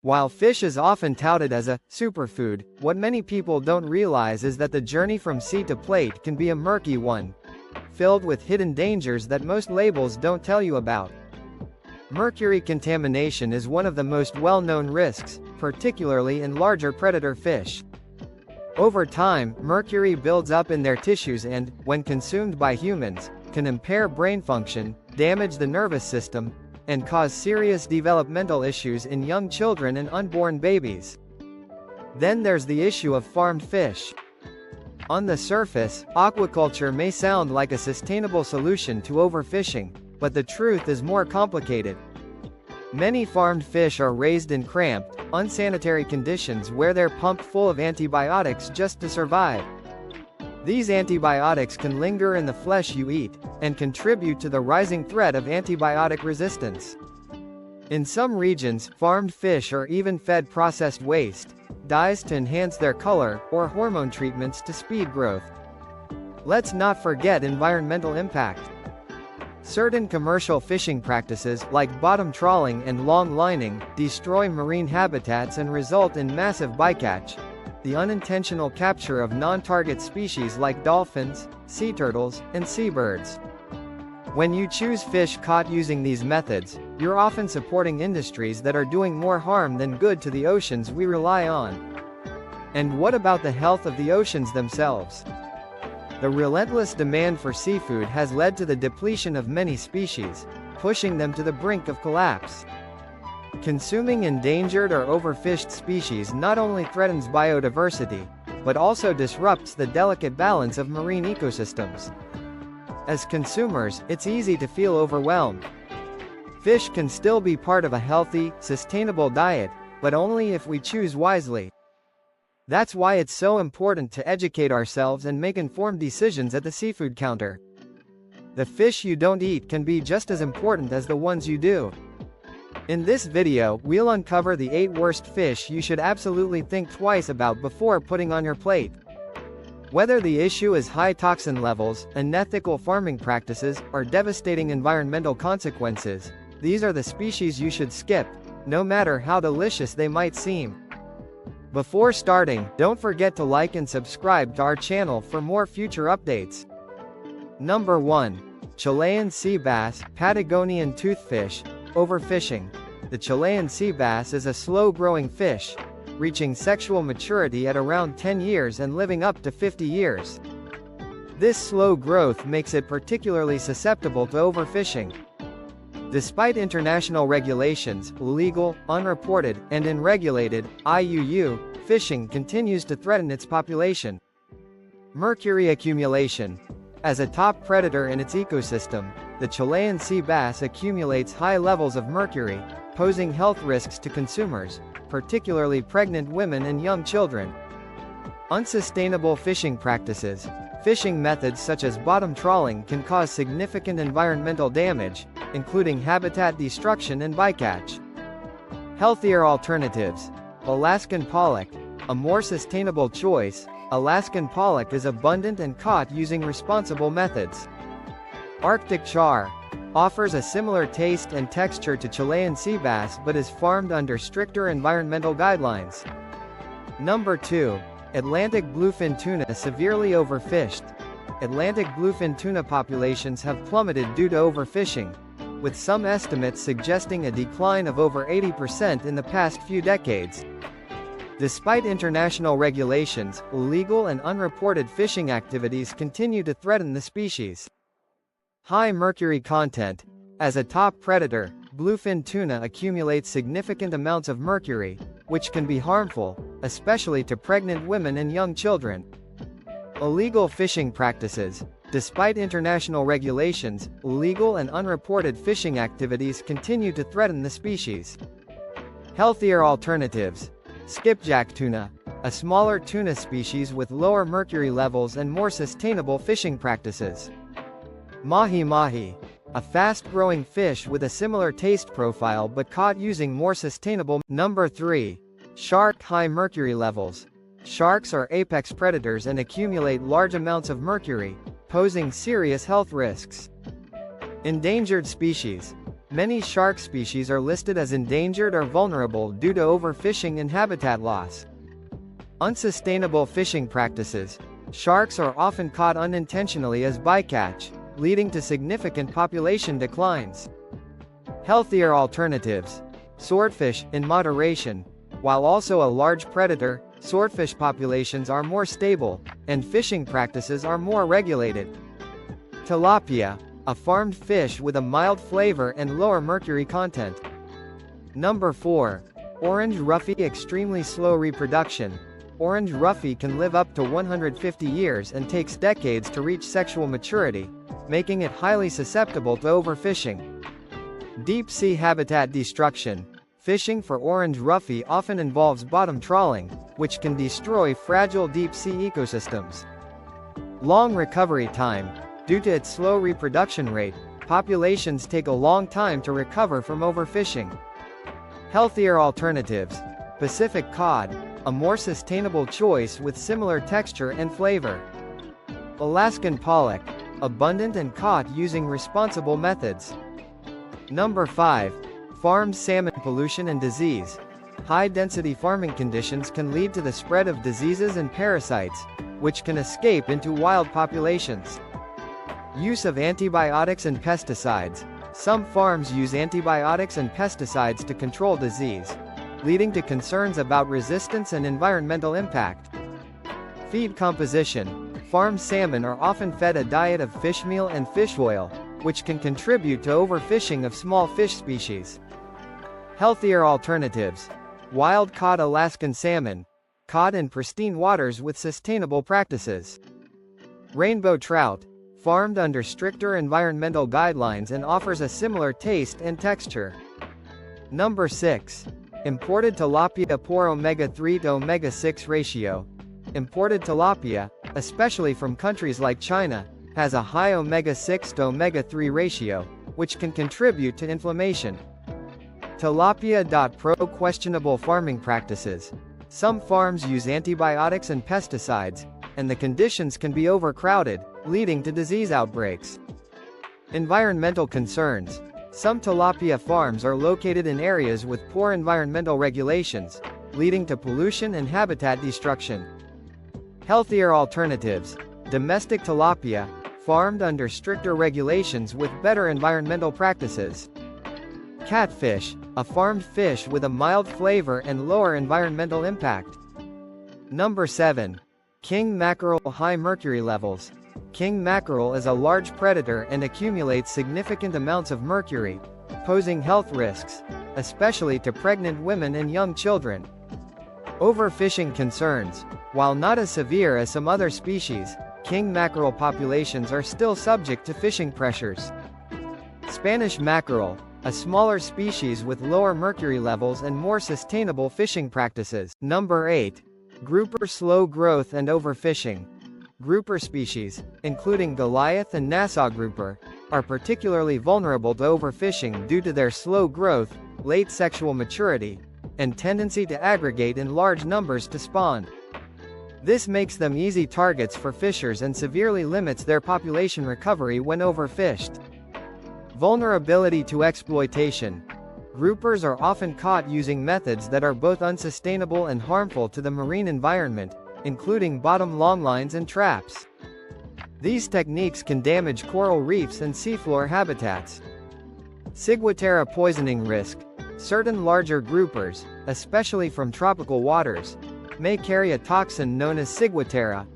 While fish is often touted as a superfood, what many people don't realize is that the journey from sea to plate can be a murky one, filled with hidden dangers that most labels don't tell you about. Mercury contamination is one of the most well-known risks, particularly in larger predator fish. Over time, mercury builds up in their tissues and, when consumed by humans, can impair brain function, damage the nervous system, and cause serious developmental issues in young children and unborn babies. Then there's the issue of farmed fish. On the surface, aquaculture may sound like a sustainable solution to overfishing, but the truth is more complicated. Many farmed fish are raised in cramped, unsanitary conditions where they're pumped full of antibiotics just to survive. These antibiotics can linger in the flesh you eat, and contribute to the rising threat of antibiotic resistance. In some regions, farmed fish are even fed processed waste, dyes to enhance their color, or hormone treatments to speed growth. Let's not forget environmental impact. Certain commercial fishing practices, like bottom trawling and long lining, destroy marine habitats and result in massive bycatch, the unintentional capture of non-target species like dolphins, sea turtles, and seabirds. When you choose fish caught using these methods, you're often supporting industries that are doing more harm than good to the oceans we rely on. And what about the health of the oceans themselves? The relentless demand for seafood has led to the depletion of many species, pushing them to the brink of collapse. Consuming endangered or overfished species not only threatens biodiversity, but also disrupts the delicate balance of marine ecosystems. As consumers, it's easy to feel overwhelmed. Fish can still be part of a healthy, sustainable diet, but only if we choose wisely. That's why it's so important to educate ourselves and make informed decisions at the seafood counter. The fish you don't eat can be just as important as the ones you do. In this video, we'll uncover the 8 worst fish you should absolutely think twice about before putting on your plate. Whether the issue is high toxin levels, unethical farming practices, or devastating environmental consequences, these are the species you should skip, no matter how delicious they might seem. Before starting, don't forget to like and subscribe to our channel for more future updates. Number 1. Chilean sea bass, Patagonian toothfish, overfishing. The Chilean sea bass is a slow-growing fish, reaching sexual maturity at around 10 years and living up to 50 years. This slow growth makes it particularly susceptible to overfishing. Despite international regulations, legal, unreported, and unregulated, IUU, fishing continues to threaten its population. Mercury accumulation. As a top predator in its ecosystem, the Chilean sea bass accumulates high levels of mercury, posing health risks to consumers, particularly pregnant women and young children. Unsustainable fishing practices. Fishing methods such as bottom trawling can cause significant environmental damage, including habitat destruction and bycatch. Healthier alternatives. Alaskan pollock. A more sustainable choice, Alaskan pollock is abundant and caught using responsible methods. Arctic char. Offers a similar taste and texture to Chilean sea bass but is farmed under stricter environmental guidelines. Number 2. Atlantic bluefin tuna severely overfished. Atlantic bluefin tuna populations have plummeted due to overfishing, with some estimates suggesting a decline of over 80% in the past few decades. Despite international regulations, illegal and unreported fishing activities continue to threaten the species. High mercury content. As a top predator, bluefin tuna accumulates significant amounts of mercury, which can be harmful, especially to pregnant women and young children. Illegal fishing practices. Despite international regulations, illegal and unreported fishing activities continue to threaten the species. Healthier alternatives. Skipjack tuna. A smaller tuna species with lower mercury levels and more sustainable fishing practices. Mahi-mahi. A fast-growing fish with a similar taste profile but caught using more sustainable. Number 3. Shark. High mercury levels. Sharks are apex predators and accumulate large amounts of mercury, posing serious health risks. Endangered species. Many shark species are listed as endangered or vulnerable due to overfishing and habitat loss. Unsustainable fishing practices. Sharks are often caught unintentionally as bycatch, leading to significant population declines. Healthier alternatives. Swordfish, in moderation. While also a large predator, swordfish populations are more stable, and fishing practices are more regulated. Tilapia, a farmed fish with a mild flavor and lower mercury content. Number 4. Orange roughy. Extremely slow reproduction. Orange roughy can live up to 150 years and takes decades to reach sexual maturity, making it highly susceptible to overfishing. Deep sea habitat destruction. Fishing for orange roughy often involves bottom trawling, which can destroy fragile deep sea ecosystems. Long recovery time. Due to its slow reproduction rate, populations take a long time to recover from overfishing. Healthier alternatives. Pacific cod, a more sustainable choice with similar texture and flavor. Alaskan pollock, abundant and caught using responsible methods. Number 5. Farmed salmon. Pollution and disease. High-density farming conditions can lead to the spread of diseases and parasites, which can escape into wild populations. Use of antibiotics and pesticides. Some farms use antibiotics and pesticides to control disease, leading to concerns about resistance and environmental impact. Feed composition. Farmed salmon are often fed a diet of fish meal and fish oil, which can contribute to overfishing of small fish species. Healthier alternatives. Wild-caught Alaskan salmon, caught in pristine waters with sustainable practices. Rainbow trout, farmed under stricter environmental guidelines and offers a similar taste and texture. Number 6. Imported tilapia. Poor omega-3 to omega-6 ratio. Imported tilapia, especially from countries like China, has a high omega-6 to omega-3 ratio, which can contribute to inflammation. Tilapia.pro. Questionable farming practices. Some farms use antibiotics and pesticides, and the conditions can be overcrowded, leading to disease outbreaks. Environmental concerns. Some tilapia farms are located in areas with poor environmental regulations, leading to pollution and habitat destruction. Healthier alternatives. Domestic tilapia, farmed under stricter regulations with better environmental practices. Catfish, a farmed fish with a mild flavor and lower environmental impact. Number 7. King mackerel. High mercury levels. King mackerel is a large predator and accumulates significant amounts of mercury, posing health risks, especially to pregnant women and young children. Overfishing concerns. While not as severe as some other species, king mackerel populations are still subject to fishing pressures. Spanish mackerel, a smaller species with lower mercury levels and more sustainable fishing practices. Number 8. Grouper. Slow growth and overfishing. Grouper species, including Goliath and Nassau grouper, are particularly vulnerable to overfishing due to their slow growth, late sexual maturity, and tendency to aggregate in large numbers to spawn. This makes them easy targets for fishers and severely limits their population recovery when overfished. Vulnerability to exploitation. Groupers are often caught using methods that are both unsustainable and harmful to the marine environment, including bottom longlines and traps. These techniques can damage coral reefs and seafloor habitats. Ciguatera poisoning risk. Certain larger groupers, especially from tropical waters, may carry a toxin known as ciguatera,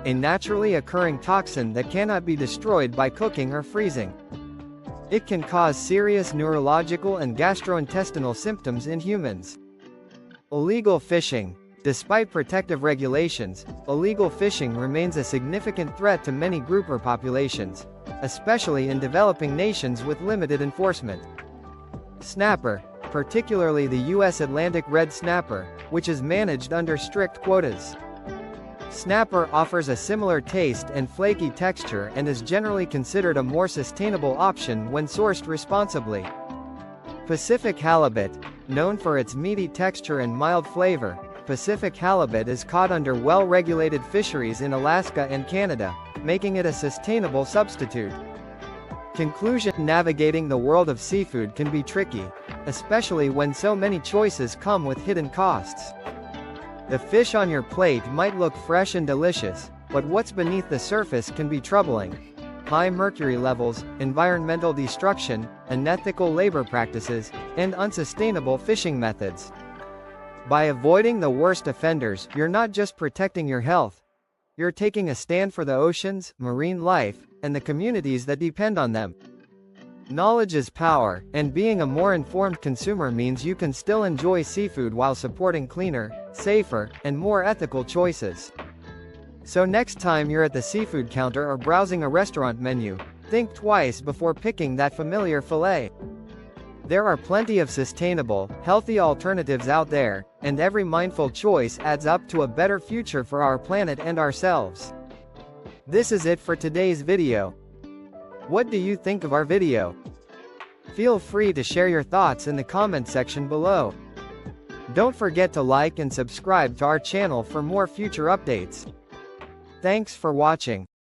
a naturally occurring toxin that cannot be destroyed by cooking or freezing. It can cause serious neurological and gastrointestinal symptoms in humans. Illegal fishing. Despite protective regulations, illegal fishing remains a significant threat to many grouper populations, especially in developing nations with limited enforcement. Snapper, particularly the U.S. Atlantic red snapper, which is managed under strict quotas. Snapper offers a similar taste and flaky texture and is generally considered a more sustainable option when sourced responsibly. Pacific halibut, known for its meaty texture and mild flavor, Pacific halibut is caught under well-regulated fisheries in Alaska and Canada, making it a sustainable substitute. Conclusion: navigating the world of seafood can be tricky, especially when so many choices come with hidden costs. The fish on your plate might look fresh and delicious, but what's beneath the surface can be troubling. High mercury levels, environmental destruction, unethical labor practices, and unsustainable fishing methods. By avoiding the worst offenders, you're not just protecting your health. You're taking a stand for the oceans, marine life, and the communities that depend on them. Knowledge is power, and being a more informed consumer means you can still enjoy seafood while supporting cleaner, safer, and more ethical choices. So next time you're at the seafood counter or browsing a restaurant menu, think twice before picking that familiar fillet. There are plenty of sustainable, healthy alternatives out there, and every mindful choice adds up to a better future for our planet and ourselves. This is it for today's video. What do you think of our video? Feel free to share your thoughts in the comment section below. Don't forget to like and subscribe to our channel for more future updates. Thanks for watching.